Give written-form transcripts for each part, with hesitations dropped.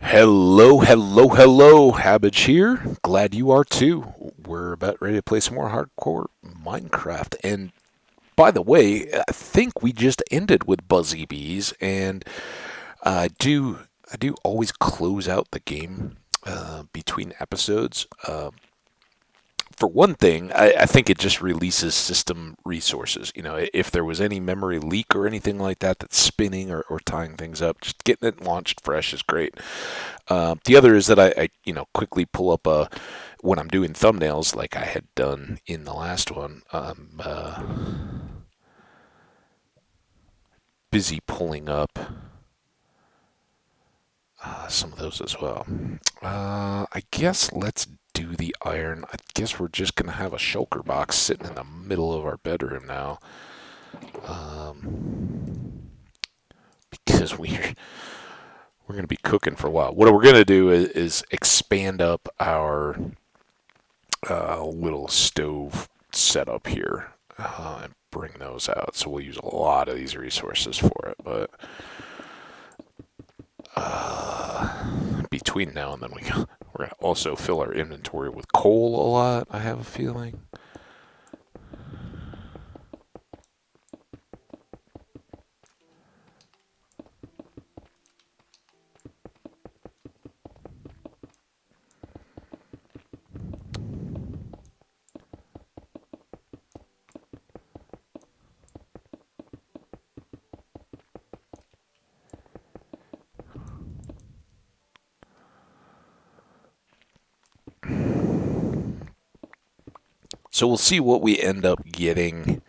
Hello, hello, hello. Hambbage here. Glad you are too. We're about ready to play some more hardcore Minecraft. And by the way, I think we just ended with Buzzy Bees, and I do always close out the game between episodes. For one thing, I think it just releases system resources. If there was any memory leak or anything like that that's spinning or tying things up, just getting it launched fresh is great. The other is that I quickly pull up when I'm doing thumbnails, like I had done in the last one. Busy pulling up some of those as well. I guess let's do the iron. I guess we're just gonna have a shulker box sitting in the middle of our bedroom now, because we're gonna be cooking for a while. What we're gonna do is expand up our little stove setup here and bring those out. So we'll use a lot of these resources for it. But between now and then, we're going to also fill our inventory with coal a lot, I have a feeling. So we'll see what we end up getting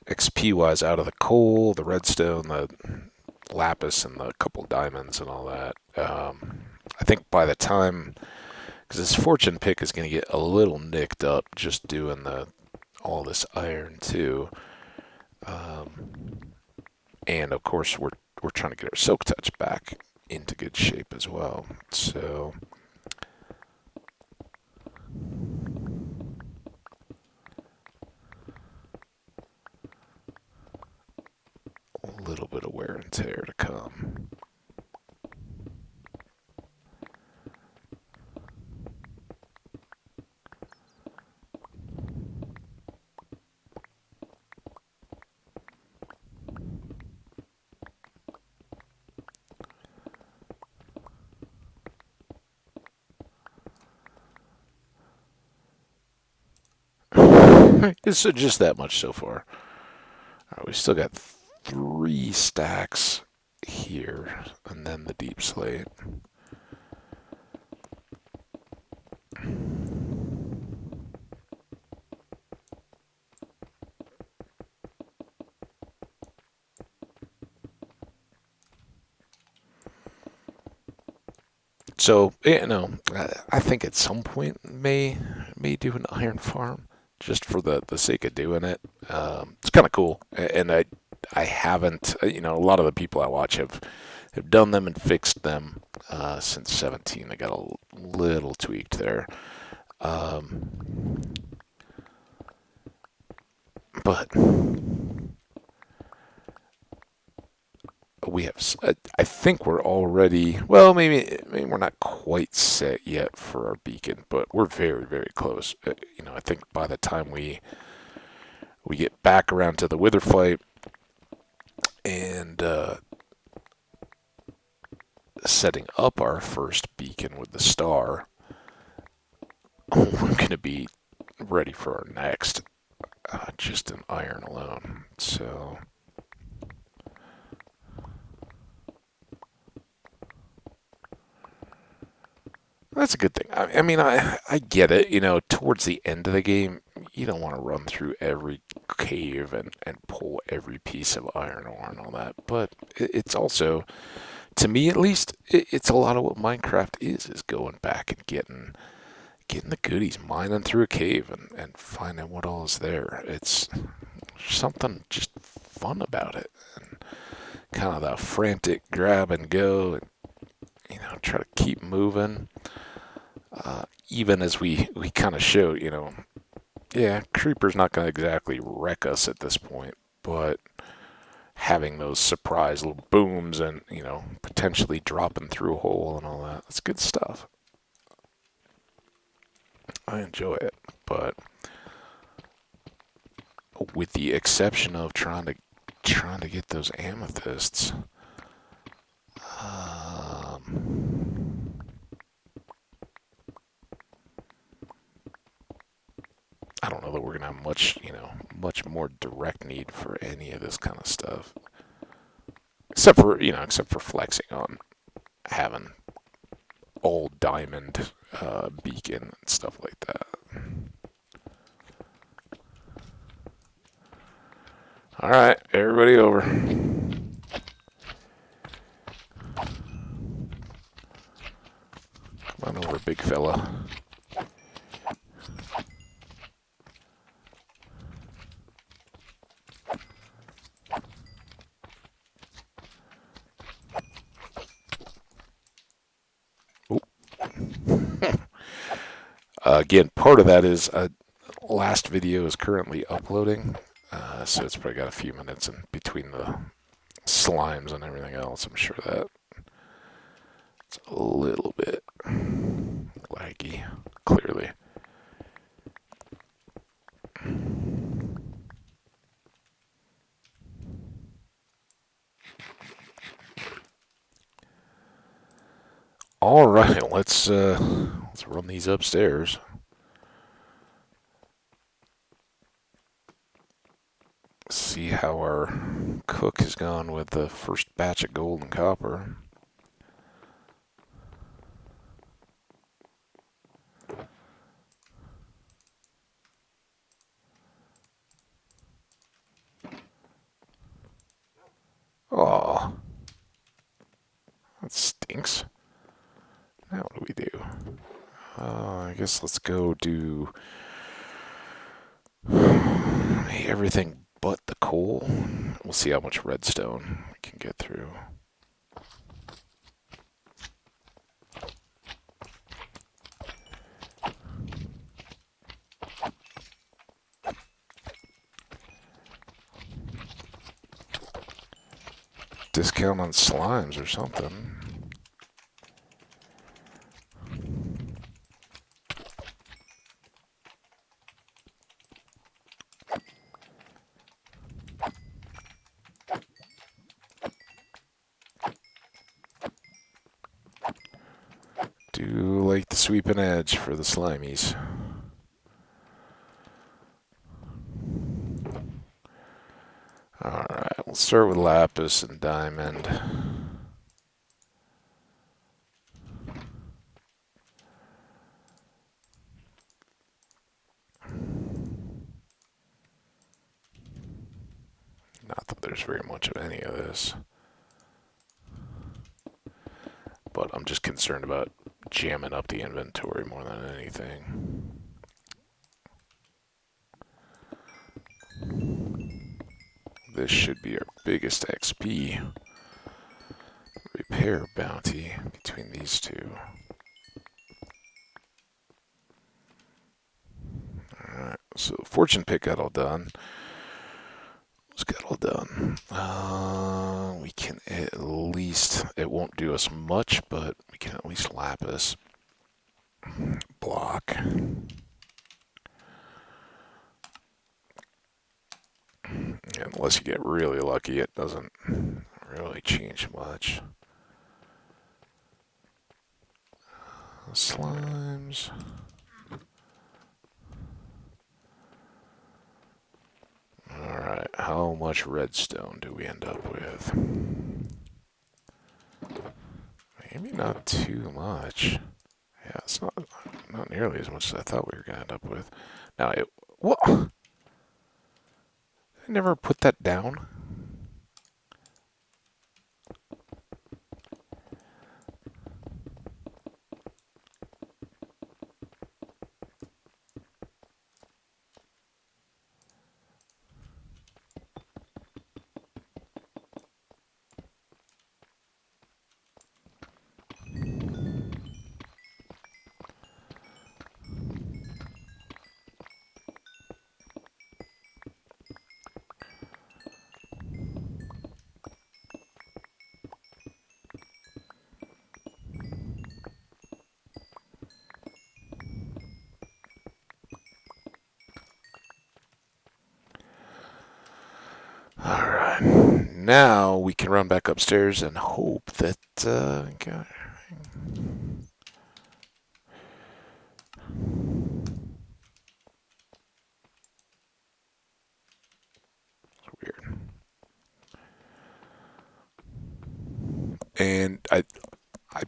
XP wise out of the coal, the redstone, the lapis, and the couple diamonds and all that. I think by the time, because this fortune pick is going to get a little nicked up just doing all this iron too. And of course, we're trying to get our silk touch back into good shape as well. So a little bit of wear and tear to come. It's just that much so far. All right, we still got 3 stacks here, and then the deep slate. So I think at some point may do an iron farm just for the sake of doing it. It's kind of cool, and I haven't. A lot of the people I watch have done them and fixed them since 17. I got a little tweaked there, but we have. I think we're already. Well, maybe we're not quite set yet for our beacon, but we're very very close. I think by the time we get back around to the wither fight and setting up our first beacon with the star, we're gonna be ready for our next. Just in iron alone, so. That's a good thing. I get it. Towards the end of the game, you don't want to run through every cave and pull every piece of iron ore and all that. But it's also, to me at least, it's a lot of what Minecraft is going back and getting the goodies, mining through a cave and finding what all is there. It's something just fun about it, and kind of the frantic grab and go, and try to keep moving. Even as we kind of showed, yeah, Creeper's not going to exactly wreck us at this point, but having those surprise little booms and, potentially dropping through a hole and all that. That's good stuff. I enjoy it, but with the exception of trying to get those amethysts, I don't know that we're gonna have much more direct need for any of this kind of stuff, except for flexing on having all diamond beacon and stuff like that. All right, everybody over. Come on over, big fella. Again, part of that is last video is currently uploading, so it's probably got a few minutes in between the slimes and everything else. I'm sure that it's a little bit laggy, clearly. All right, let's run these upstairs. See how our cook has gone with the first batch of gold and copper. Oh, that stinks. Now what do we do? I guess let's go do everything but the coal. We'll see how much redstone we can get through. Discount on slimes or something. Do like the sweeping edge for the slimies. Alright, we'll start with lapis and diamond. Not that there's very much of any of this. But I'm just concerned about jamming up the inventory more than anything. This should be our biggest XP repair bounty between these two. Alright, so fortune pick got all done. Let's get all done. We can at least, it won't do us much, but we can at least lapis block. Unless you get really lucky, it doesn't really change much. Slimes. Alright, how much redstone do we end up with? Maybe not too much. Yeah, it's not nearly as much as I thought we were going to end up with. Now, what? I never put that down. now we can run back upstairs and hope that weird. And I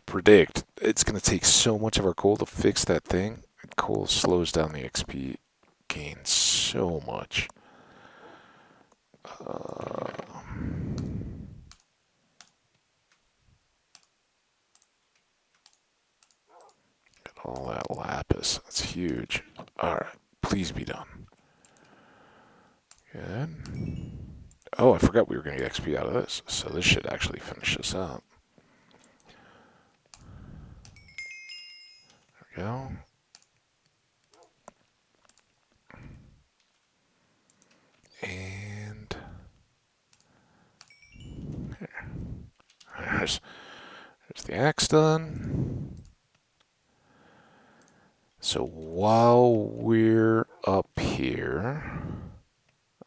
predict it's going to take so much of our coal to fix that thing. Coal slows down the XP gain so much. All that lapis. That's huge. Alright, please be done. Good. Oh, I forgot we were going to get XP out of this. So this should actually finish this up. There we go. And there. There's the axe done. So while we're up here,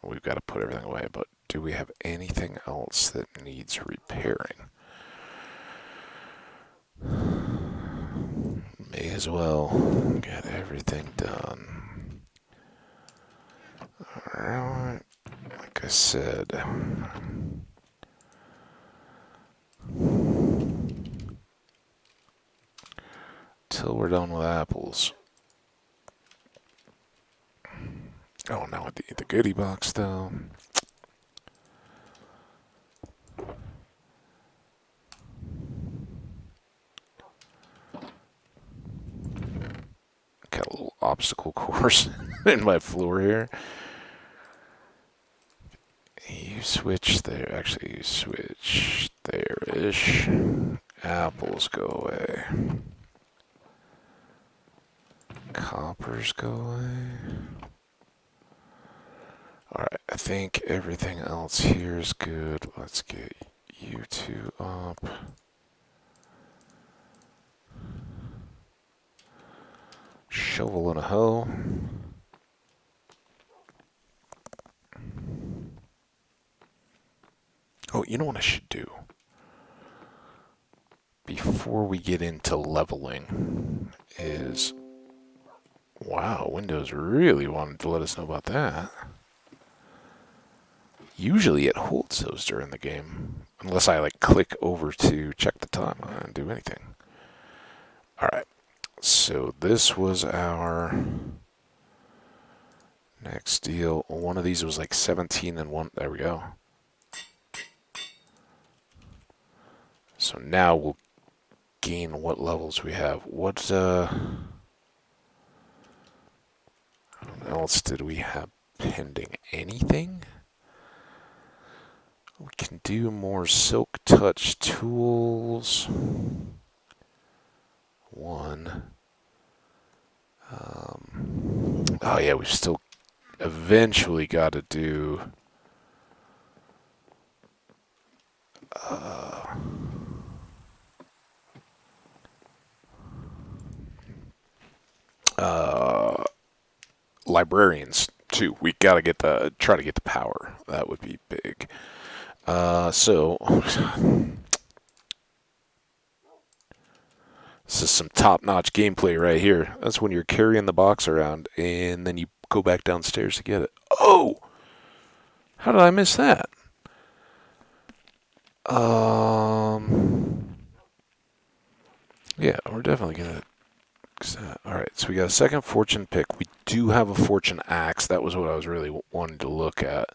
we've got to put everything away, but do we have anything else that needs repairing? May as well get everything done. Alright, like I said, till we're done with apples. Oh, now with the goodie box though. Got a little obstacle course in my floor here. You switch there. Actually, you switch there-ish. Apples go away. Coppers go away. Alright, I think everything else here is good. Let's get you two up. Shovel and a hoe. Oh, you know what I should do? Before we get into leveling is... Wow, Windows really wanted to let us know about that. Usually it holds those during the game. Unless I like click over to check the time and do anything. Alright, so this was our next deal. One of these was like 17 and one. There we go. So now we'll gain what levels we have. What else did we have pending? Anything? We can do more silk touch tools. One. Oh yeah, we've still eventually got to do librarians too. We got to try to get the power. That would be big. So this is some top-notch gameplay right here. That's when you're carrying the box around and then you go back downstairs to get it. Oh! How did I miss that? Yeah, we're definitely gonna. Alright, so we got a second fortune pick. We do have a fortune axe. That was what I was really wanting to look at.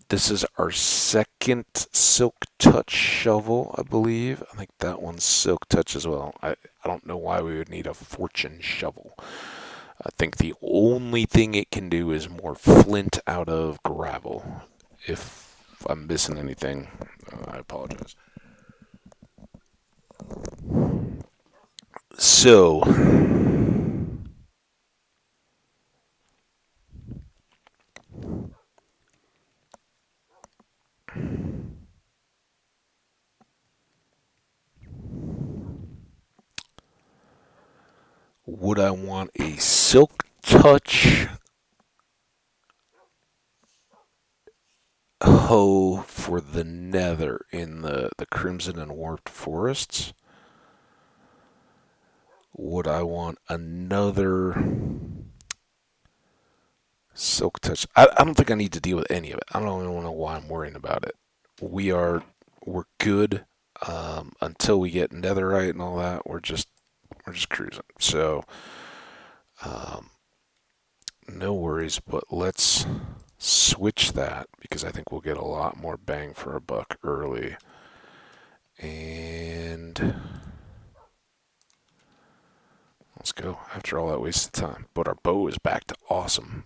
This is our second silk touch shovel, I believe. I think that one's silk touch as well. I don't know why we would need a fortune shovel. I think the only thing it can do is more flint out of gravel. If I'm missing anything, I apologize. So, would I want a silk touch hoe for the nether in the Crimson and Warped Forests, would I want another Silk Touch? I don't think I need to deal with any of it. I don't even know why I'm worrying about it. We're good until we get netherite and all that. We're just cruising. So no worries. But let's switch that because I think we'll get a lot more bang for our buck early. And let's go after all that wasted time. But our bow is back to awesome.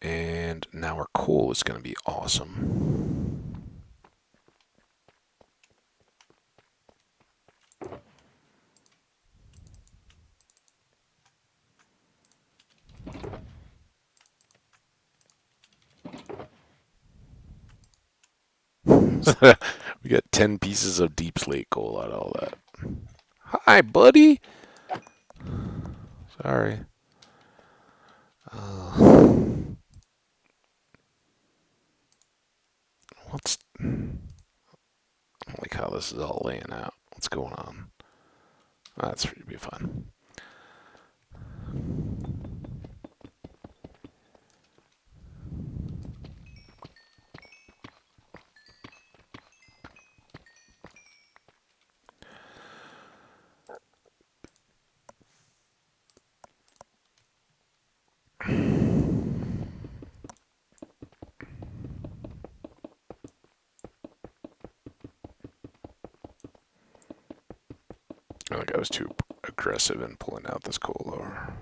And now our coal is going to be awesome. We got 10 pieces of deep slate coal out of all that. Hi, buddy. Sorry. What's... I don't like how this is all laying out. What's going on? That's going to be fun. I think I was too aggressive in pulling out this coal ore.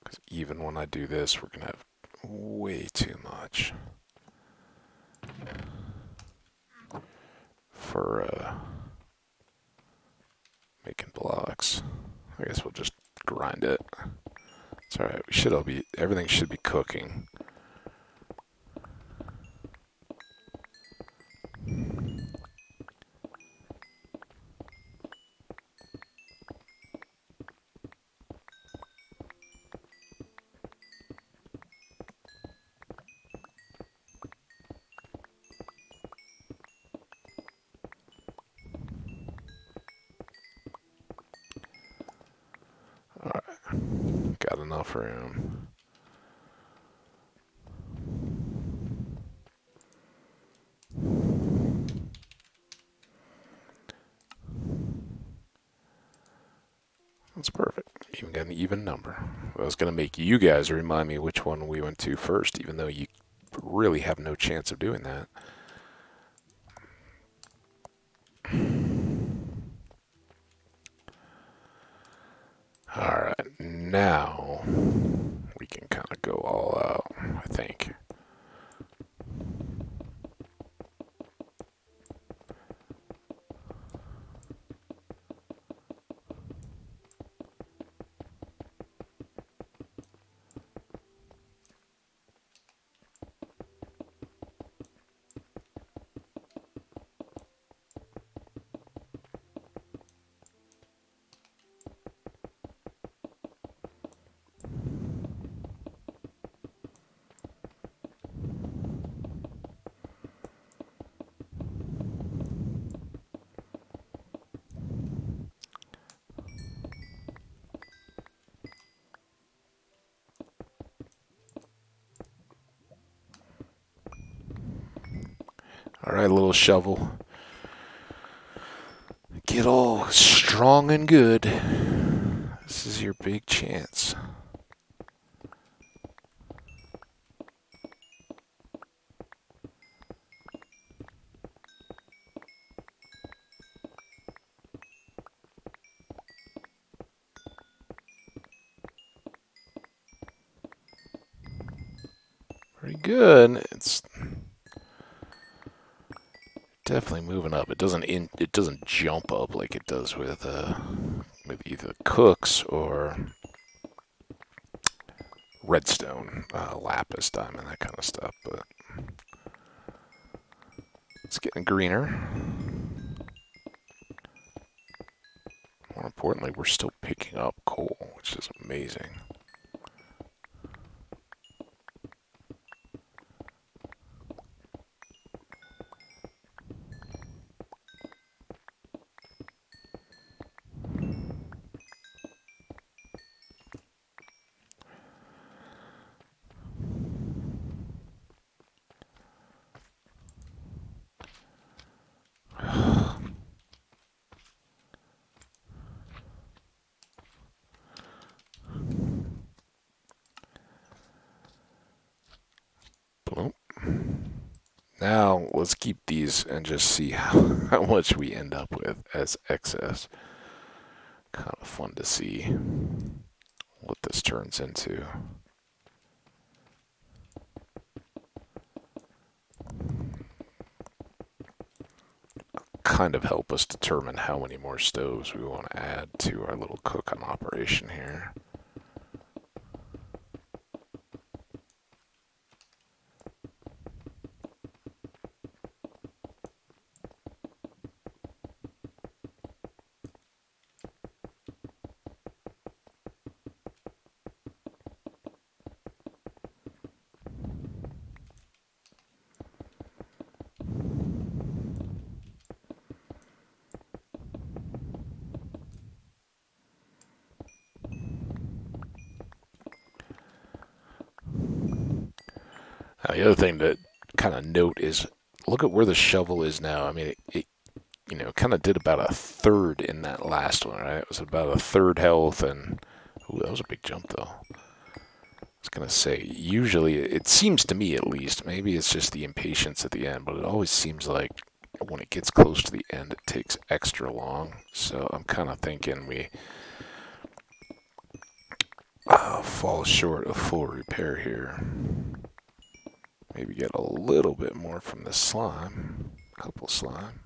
Because even when I do this, we're going to have way too much for making blocks. I guess we'll just grind it. It's alright. Everything should be cooking. Alright. Got enough room. That's perfect. Even got an even number. I was going to make you guys remind me which one we went to first, even though you really have no chance of doing that. Alright, now we can kind of go all out, I think. Alright, little shovel. Get all strong and good. This is your big chance. Pretty good. It's definitely moving up. It doesn't jump up like it does with either cooks or redstone, lapis, diamond, that kind of stuff. But it's getting greener. More importantly, we're still picking up coal, which is amazing. Well, now let's keep these and just see how much we end up with as excess. Kind of fun to see what this turns into. Kind of help us determine how many more stoves we want to add to our little cooking operation here. Now, the other thing to kind of note is look at where the shovel is now. I mean, it kind of did about a third in that last one, right? It was about a third health, and ooh, that was a big jump, though. I was gonna say, usually it seems to me at least, maybe it's just the impatience at the end, but it always seems like when it gets close to the end, it takes extra long. So I'm kind of thinking we fall short of full repair here. Maybe get a little bit more from the slime, a couple slime.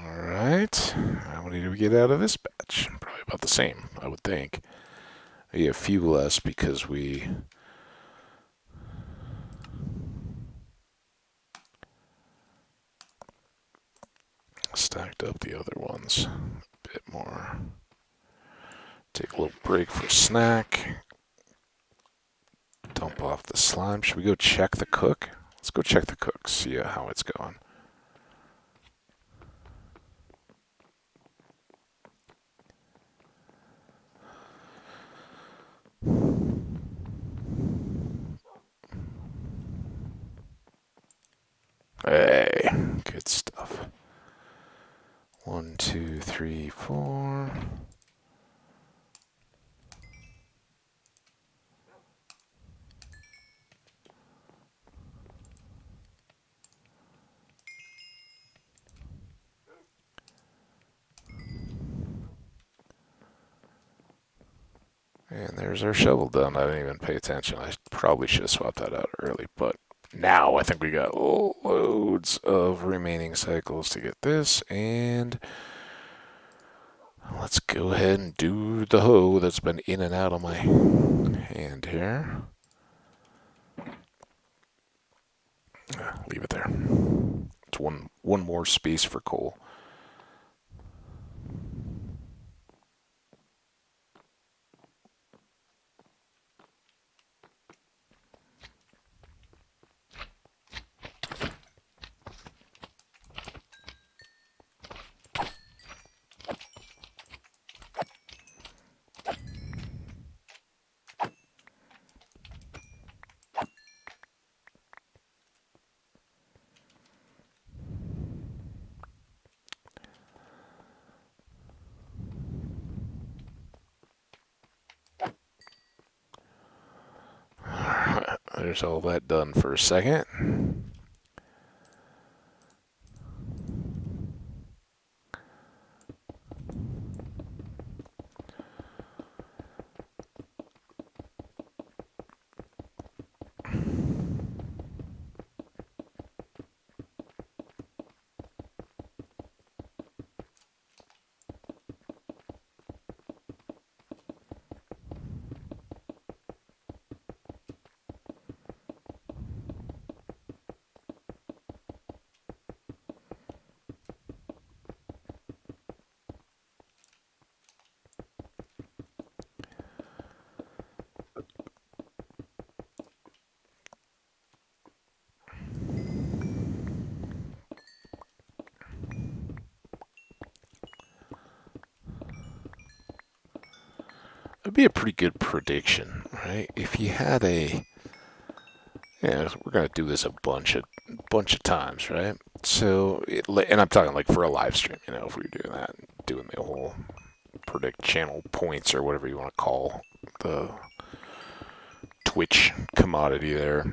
Alright, how many did we get out of this batch? Probably about the same, I would think. Maybe a few less because we stacked up the other ones a bit more. Take a little break for a snack. Dump off the slime. Should we go check the cook? Let's go check the cook, see how it's going. Hey, good stuff. 1, 2, 3, 4. And there's our shovel done. I didn't even pay attention. I probably should have swapped that out early, but now I think we got loads of remaining cycles to get this, and let's go ahead and do the hoe that's been in and out of my hand here. Leave it there. It's one more space for coal. There's all that done for a second. it'd be a pretty good prediction, right? If you had a, yeah, we're gonna do this a bunch of times, right? So, and I'm talking like for a live stream, if we were doing that, doing the whole predict channel points or whatever you want to call the Twitch commodity there.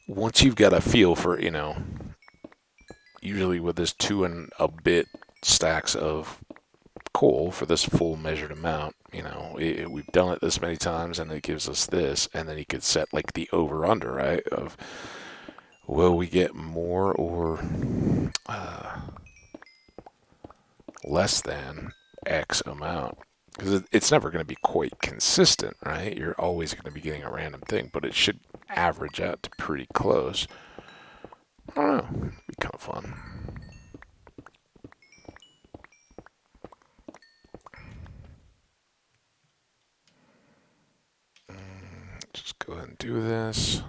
Once you've got a feel for, usually with this 2 and a bit stacks of coal for this full measured amount, we've done it this many times and it gives us this, and then you could set like the over under, right? Of will we get more or less than X amount? Because it's never going to be quite consistent, right? You're always going to be getting a random thing, but it should average out to pretty close. I don't know. It'd be kind of fun. Just go ahead and do this.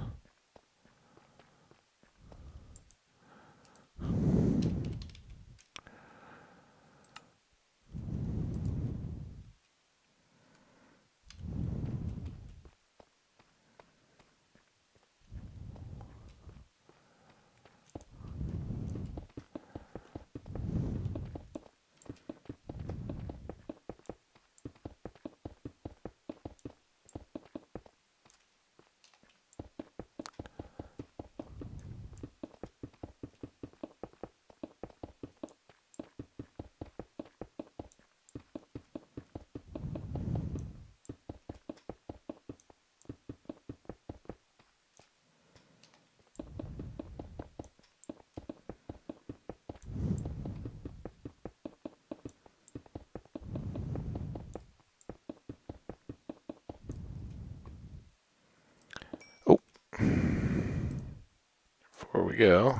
Oh, before we go.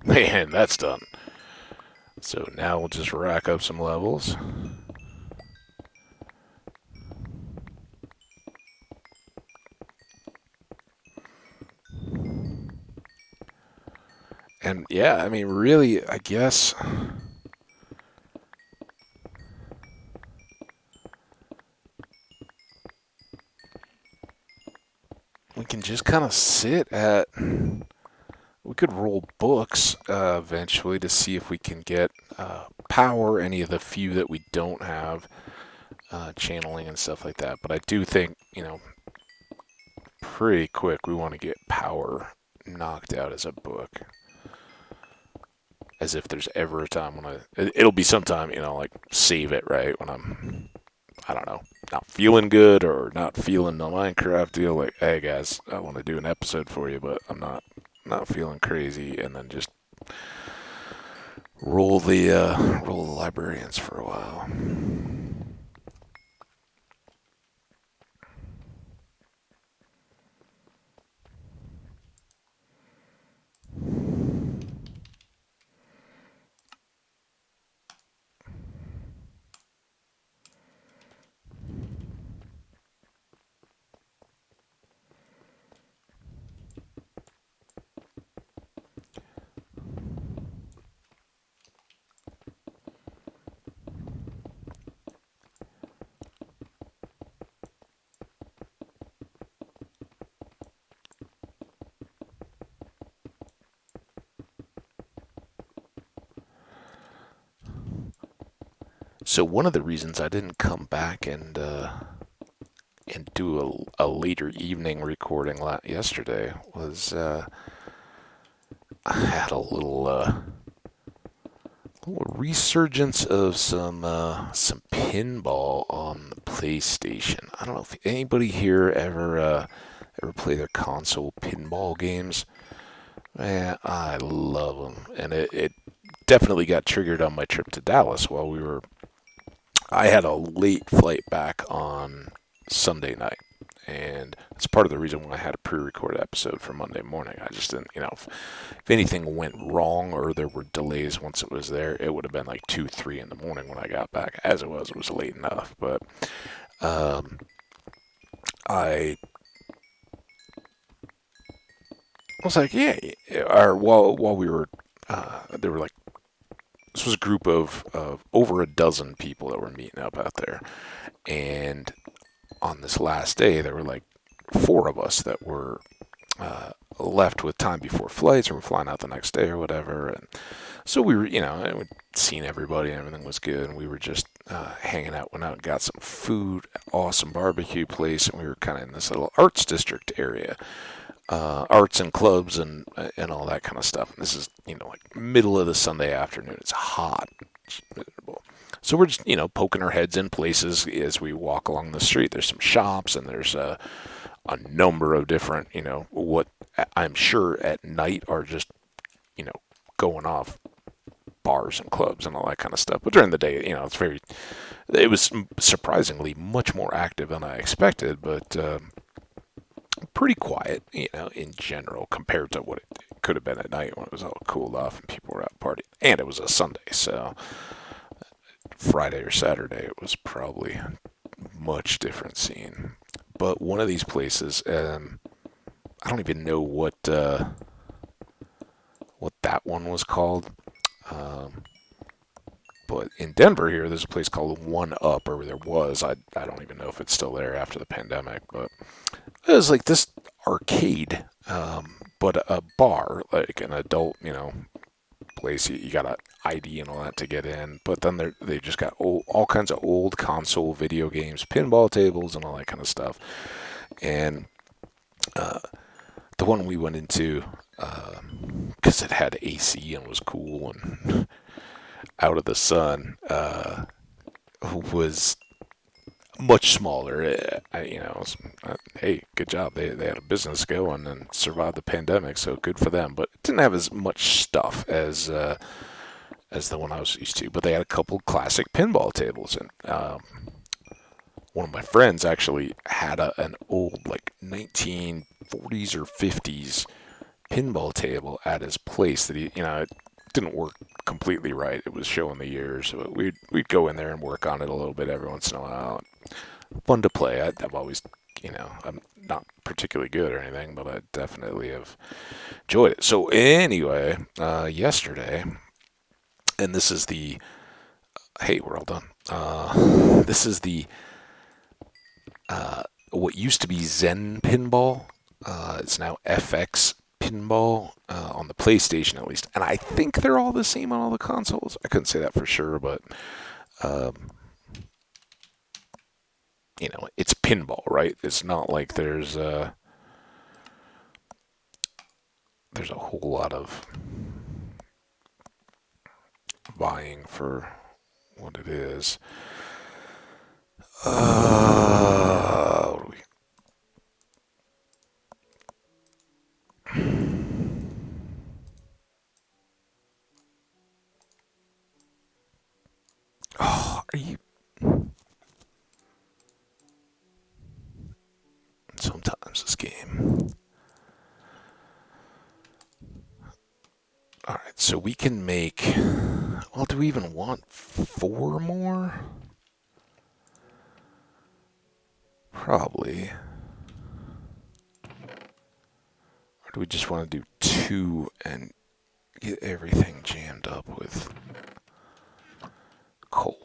Man, that's done. So now we'll just rack up some levels. And yeah, I mean, really, I guess we can just kind of sit at. We could roll books eventually to see if we can get power, any of the few that we don't have, channeling and stuff like that. But I do think, pretty quick we want to get power knocked out as a book. As if there's ever a time when it'll be sometime, like save it, right? When I don't know, not feeling good or not feeling the Minecraft deal. Like, hey guys, I want to do an episode for you, but I'm not feeling crazy, and then just roll the librarians for a while. So one of the reasons I didn't come back and do a later evening recording yesterday was I had a little resurgence of some pinball on the PlayStation. I don't know if anybody here ever play their console pinball games. Man, I love them, and it definitely got triggered on my trip to Dallas while we were. I had a late flight back on Sunday night, and it's part of the reason why I had a pre-recorded episode for Monday morning. I just didn't, if anything went wrong or there were delays once it was there, it would have been like 2, 3 in the morning when I got back. As it was late enough. But I was like, yeah, or while we were, there were like this was a group of over a dozen people that were meeting up out there. And on this last day, there were like four of us that were left with time before flights, or we're flying out the next day or whatever. And so we were, we'd seen everybody and everything was good. And we were just hanging out, went out and got some food, awesome barbecue place. And we were kind of in this little arts district area. Arts and clubs and all that kind of stuff. And this is like middle of the Sunday afternoon. It's hot, it's miserable. So we're just poking our heads in places as we walk along the street. There's some shops and there's a number of different what I'm sure at night are just going off bars and clubs and all that kind of stuff. But during the day, it was surprisingly much more active than I expected, but pretty quiet, in general compared to what it could have been at night when it was all cooled off and people were out partying. And it was a Sunday, so Friday or Saturday it was probably a much different scene. But one of these places, I don't even know what that one was called. Um, but in Denver here, there's a place called One Up, or there was. I don't even know if it's still there after the pandemic, but it was like this arcade, but a bar, like an adult, place. You got an ID and all that to get in, but then they just got all kinds of old console video games, pinball tables, and all that kind of stuff. And uh, the one we went into, because it had AC and was cool and out of the sun, was much smaller. Hey, good job. They had a business going and survived the pandemic, so good for them. But it didn't have as much stuff as the one I was used to. But they had a couple classic pinball tables, and one of my friends actually had an old like 1940s or 50s pinball table at his place that it didn't work completely right. It was showing the years. So we'd go in there and work on it a little bit every once in a while. Fun to play. I've always, I'm not particularly good or anything, but I definitely have enjoyed it. So anyway, yesterday, and this is the, hey, we're all done. This is the what used to be Zen Pinball. It's now FX Pinball on the PlayStation at least, and I think they're all the same on all the consoles. I couldn't say that for sure, but um, it's pinball, right? It's not like there's a whole lot of vying for what it is. What do we? Oh, are you? Sometimes this game. All right, so we can make. Well, do we even want four more? Probably. Or do we just want to do two and get everything jammed up with coal?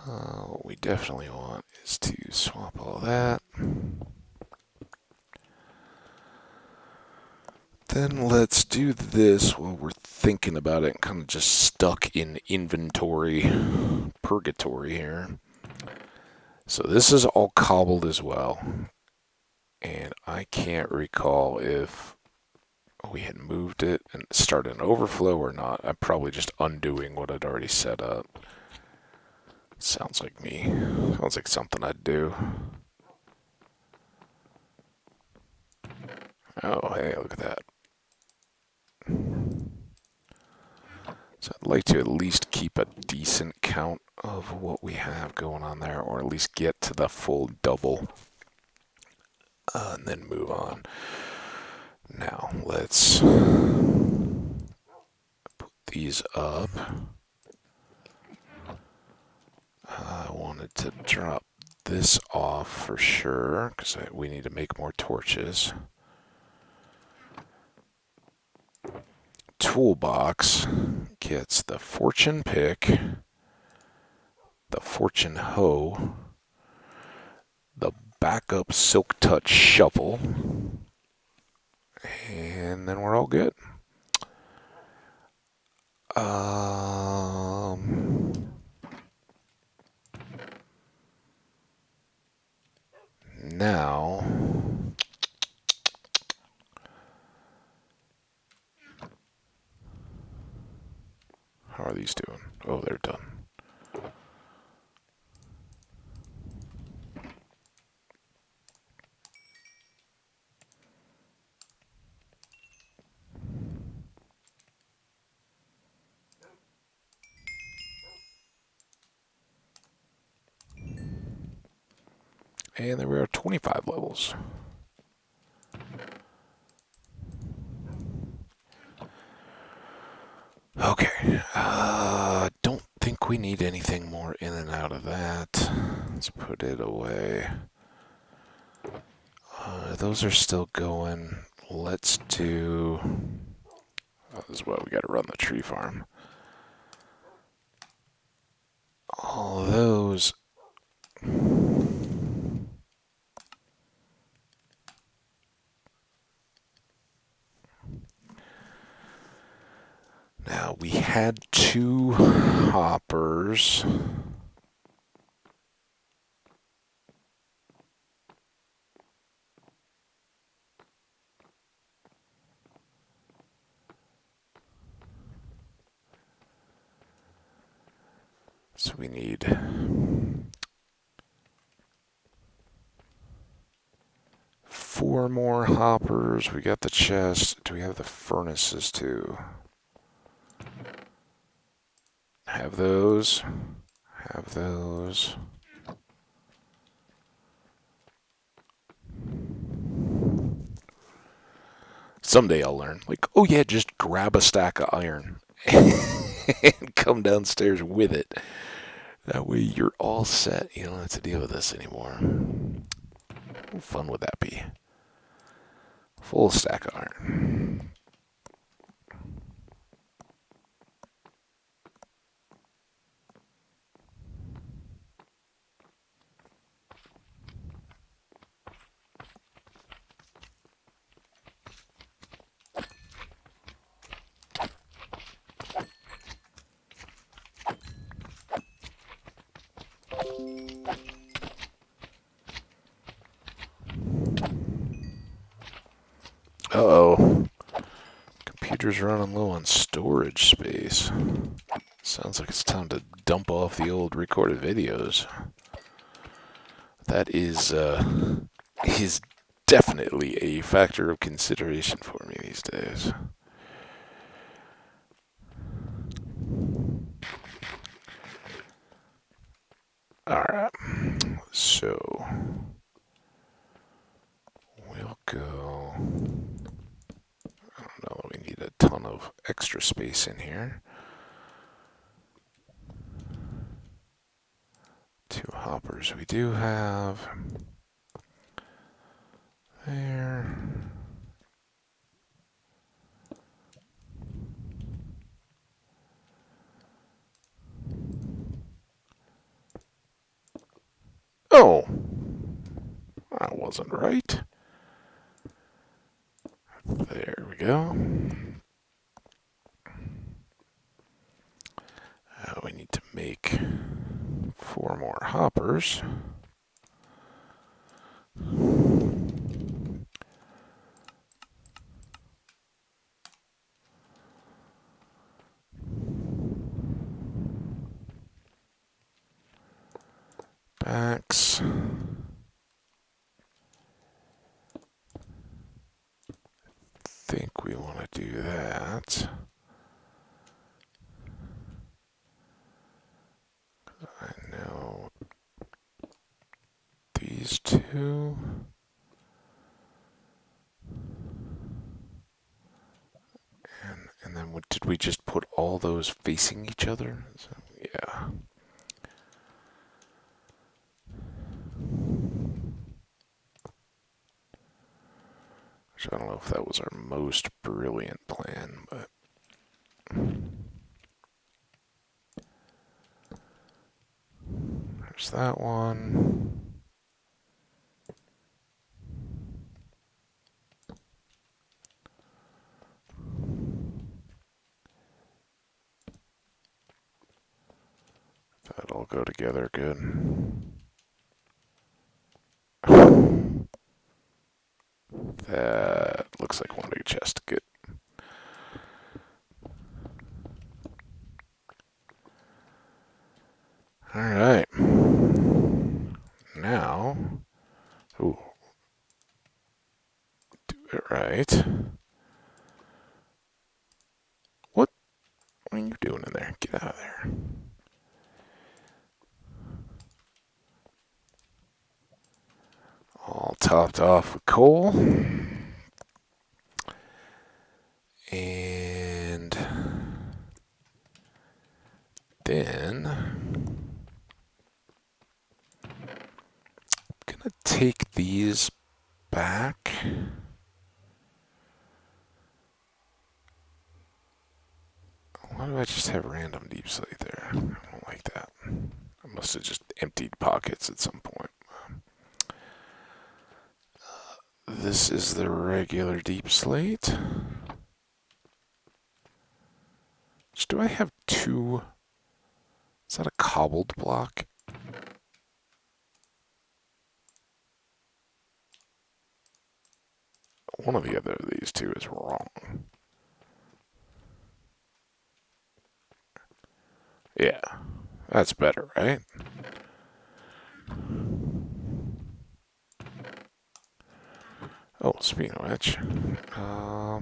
What we definitely want is to swap all that. Then let's do this while we're thinking about it and kind of just stuck in inventory purgatory here. So this is all cobbled as well. And I can't recall if we had moved it and started an overflow or not. I'm probably just undoing what I'd already set up. Sounds like me. Sounds like something I'd do. Oh, hey, look at that. So I'd like to at least keep a decent count of what we have going on there, or at least get to the full double, and then move on. Now, let's put these up. I wanted to drop this off for sure, because we need to make more torches. toolbox gets the fortune pick, the fortune hoe, the backup silk touch shovel, and then we're all good. Now, how are these doing? Oh, they're done. And there we are, 25 levels. Okay, don't think we need anything more in and out of that. Let's put it away. Those are still going. Let's do... Oh, this is why we gotta run the tree farm. All those... Now, we had 2 hoppers. So we need 4 more hoppers. We got the chest. Do we have the furnaces too? Have those. Have those. Someday I'll learn. Like, oh yeah, just grab a stack of iron and come downstairs with it. That way you're all set. You don't have to deal with this anymore. How fun would that be? Full stack of iron. Uh-oh. Computer's running low on storage space. Sounds like it's time to dump off the old recorded videos. That is definitely a factor of consideration for me these days. Alright, so we'll go. I don't know that we need a ton of extra space in here. 2 hoppers we do have. There. Oh, that wasn't right. There we go. We need to make 4 more hoppers. Backs. Think we want to do that. I know these 2. And then did we just put all those facing each other? So, yeah. Which I don't know if that was our most brilliant plan, but There's that one. That'll go together good. That looks like one big chest. Good. All right. Now, ooh, do it right. What? What are you doing in there? Get out of there. All topped off with coal. And then I'm gonna take these back. Why do I just have random deep slate there? I don't like that. I must have just emptied pockets at some point. This is the regular deep slate. Do I have two? Is that a cobbled block? One of the other of these two is wrong. Yeah, that's better, right? Oh, speaking of which, how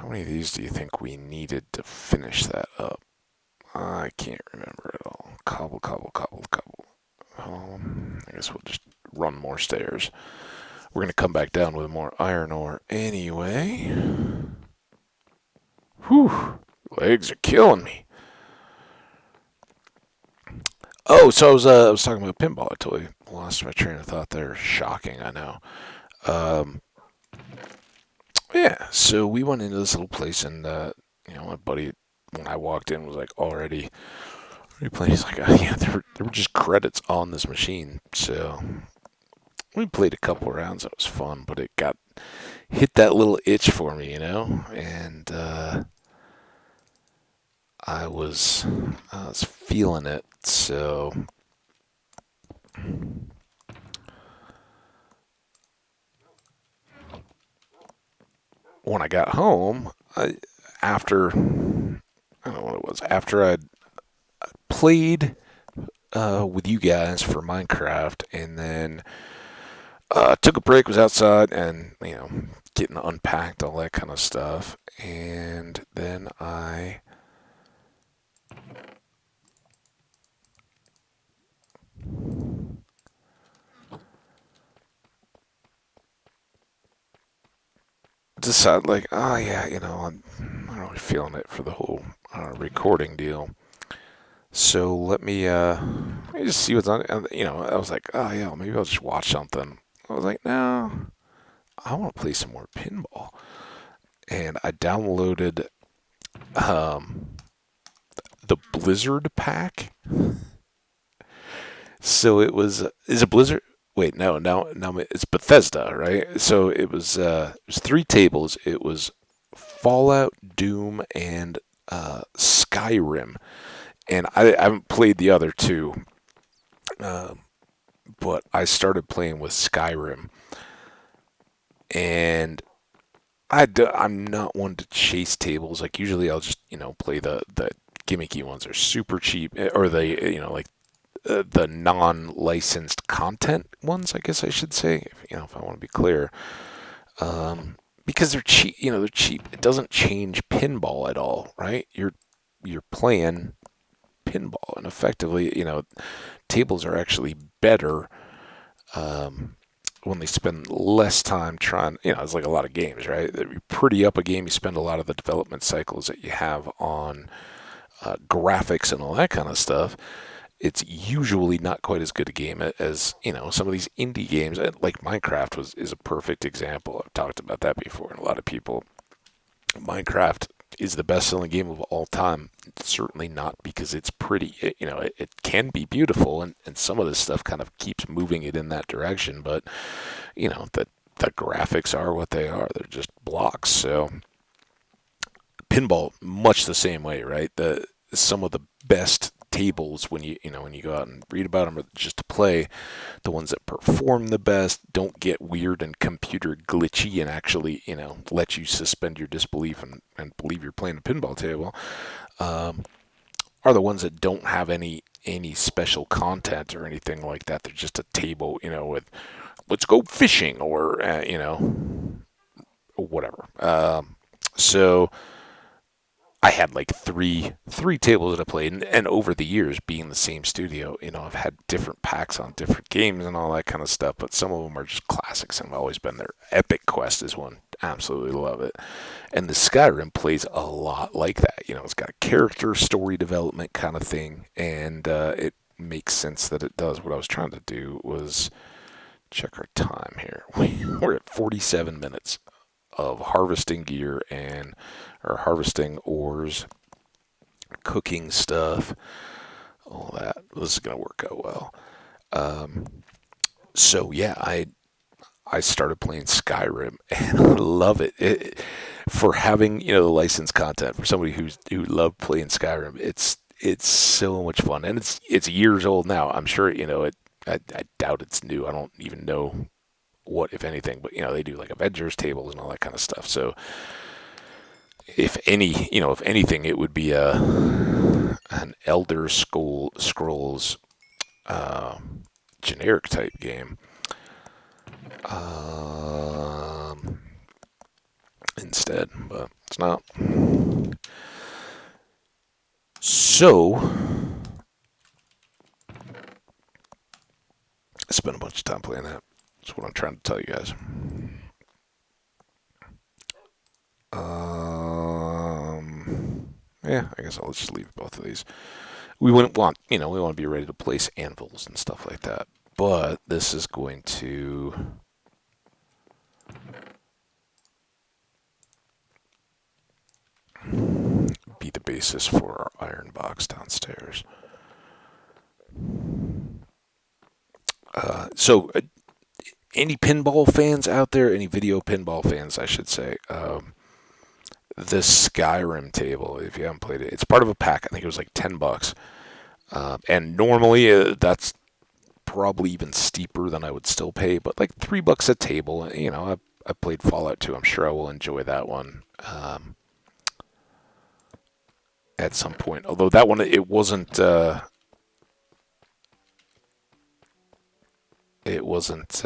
many of these do you think we needed to finish that up? I can't remember at all. Cobble, cobble, cobble, cobble. I guess we'll just run more stairs. We're going to come back down with more iron ore anyway. Whew, legs are killing me. Oh, so I was talking about pinball. I totally lost my train of thought there. Shocking, I know. Um, yeah, so we went into this little place, and my buddy, when I walked in, was like already playing. He's like, yeah, there were just credits on this machine. So we played a couple rounds. That was fun, but it got hit that little itch for me, and I was feeling it. So when I got home, after I don't know what it was, after I'd played with you guys for Minecraft, and then took a break, was outside, and getting unpacked, all that kind of stuff, and then I decided, like, oh yeah, I'm not really feeling it for the whole recording deal. So let me just see what's on. I was like, oh yeah, maybe I'll just watch something. I was like, no, I want to play some more pinball, and I downloaded um, the Blizzard pack. So is it Blizzard? Wait, no, now it's Bethesda, right? So it was three tables. It was Fallout, Doom, and Skyrim, and I haven't played the other two, um, but I started playing with Skyrim, and I'm not one to chase tables. Like usually, I'll just play the gimmicky ones. Are super cheap, or like the non-licensed content ones, I guess I should say. If I want to be clear, because they're cheap. They're cheap. It doesn't change pinball at all, right? You're playing pinball, and effectively, tables are actually better when they spend less time trying. It's like a lot of games, right? You pretty up a game, you spend a lot of the development cycles that you have on graphics and all that kind of stuff. It's usually not quite as good a game as some of these indie games. Like Minecraft is a perfect example. I've talked about that before, and a lot of people Minecraft is the best-selling game of all time. Certainly not because it's pretty. It can be beautiful, and some of this stuff kind of keeps moving it in that direction. But the graphics are what they are. They're just blocks. So pinball, much the same way, right? The Some of the best tables when you go out and read about them are just to play. The ones that perform the best, don't get weird and computer glitchy, and actually let you suspend your disbelief and believe you're playing a pinball table, um, are the ones that don't have any special content or anything like that. They're just a table, with let's go fishing or whatever. So I had like three tables that I played, and over the years, being the same studio, I've had different packs on different games and all that kind of stuff. But some of them are just classics, and have always been there. Epic Quest is one, absolutely love it, and the Skyrim plays a lot like that. It's got a character story development kind of thing, and it makes sense that it does. What I was trying to do was check our time here. We're at 47 minutes of harvesting gear and or harvesting ores, cooking stuff, all that. This is gonna work out well. Um, so yeah, I started playing Skyrim and I love it. For having the licensed content for somebody who loved playing Skyrim. It's so much fun, and it's years old now. I'm sure it. I doubt it's new. I don't even know what, if anything, but they do like Avengers tables and all that kind of stuff. So if anything, it would be an Elder Scrolls uh, generic type game. Um, Instead, but it's not. So I spent a bunch of time playing that. That's what I'm trying to tell you guys. Yeah, I guess I'll just leave both of these. We wouldn't want, we want to be ready to place anvils and stuff like that. But this is going to be the basis for our iron box downstairs. So, any pinball fans out there, any video pinball fans, I should say, this Skyrim table, if you haven't played it, it's part of a pack. I think it was like $10. And normally that's probably even steeper than I would still pay, but like $3 a table. I played Fallout 2. I'm sure I will enjoy that one at some point. Although that one, it wasn't. It wasn't.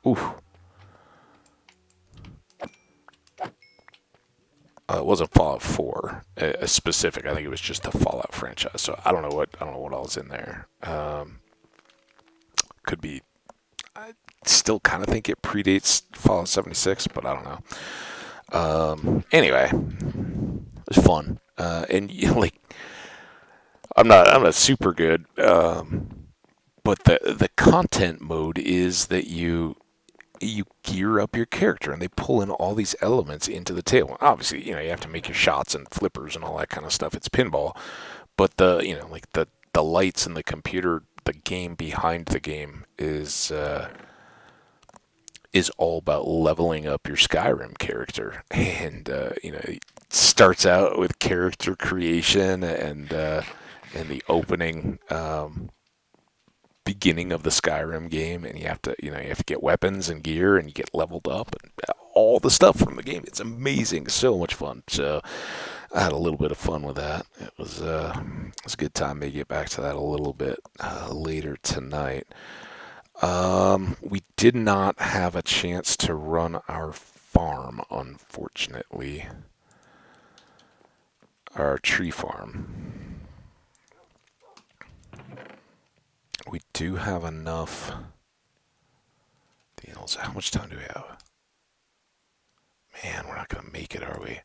Ooh. It wasn't Fallout 4 a specific. I think it was just the Fallout franchise. So I don't know what else in there. Could be. I still kind of think it predates Fallout 76, but I don't know. Anyway, it was fun. And like I'm not super good. But the content mode is that you gear up your character, and they pull in all these elements into the table. Obviously, you have to make your shots and flippers and all that kind of stuff. It's pinball, but like the lights and the computer, the game behind the game is all about leveling up your Skyrim character, and it starts out with character creation and the opening. Beginning of the Skyrim game, and you have to get weapons and gear, and you get leveled up, and all the stuff from the game. It's amazing, so much fun. So I had a little bit of fun with that. It was a good time. Maybe get back to that a little bit later tonight. We did not have a chance to run our farm, unfortunately, our tree farm. We do have enough deals. How much time do we have? Man, we're not gonna make it, are we?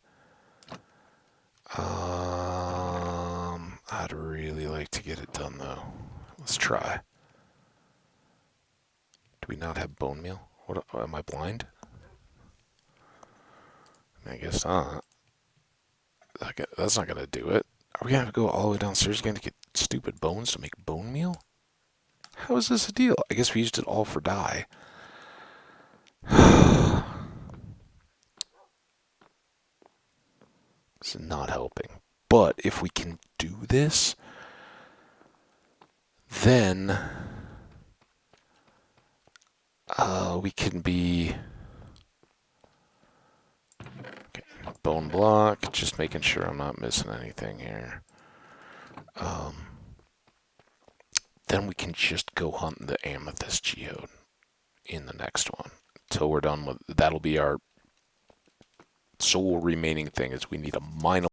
I'd really like to get it done though. Let's try. Do we not have bone meal? What am I blind? I guess not. That's not gonna do it. Are we gonna have to go all the way downstairs again to get stupid bones to make bone meal? How is this a deal? I guess we used it all for dye. This is not helping. But if we can do this, then we can be okay, bone block. Just making sure I'm not missing anything here. Then we can just go hunt the amethyst geode in the next one till we're done with. That'll be our sole remaining thing is we need a mine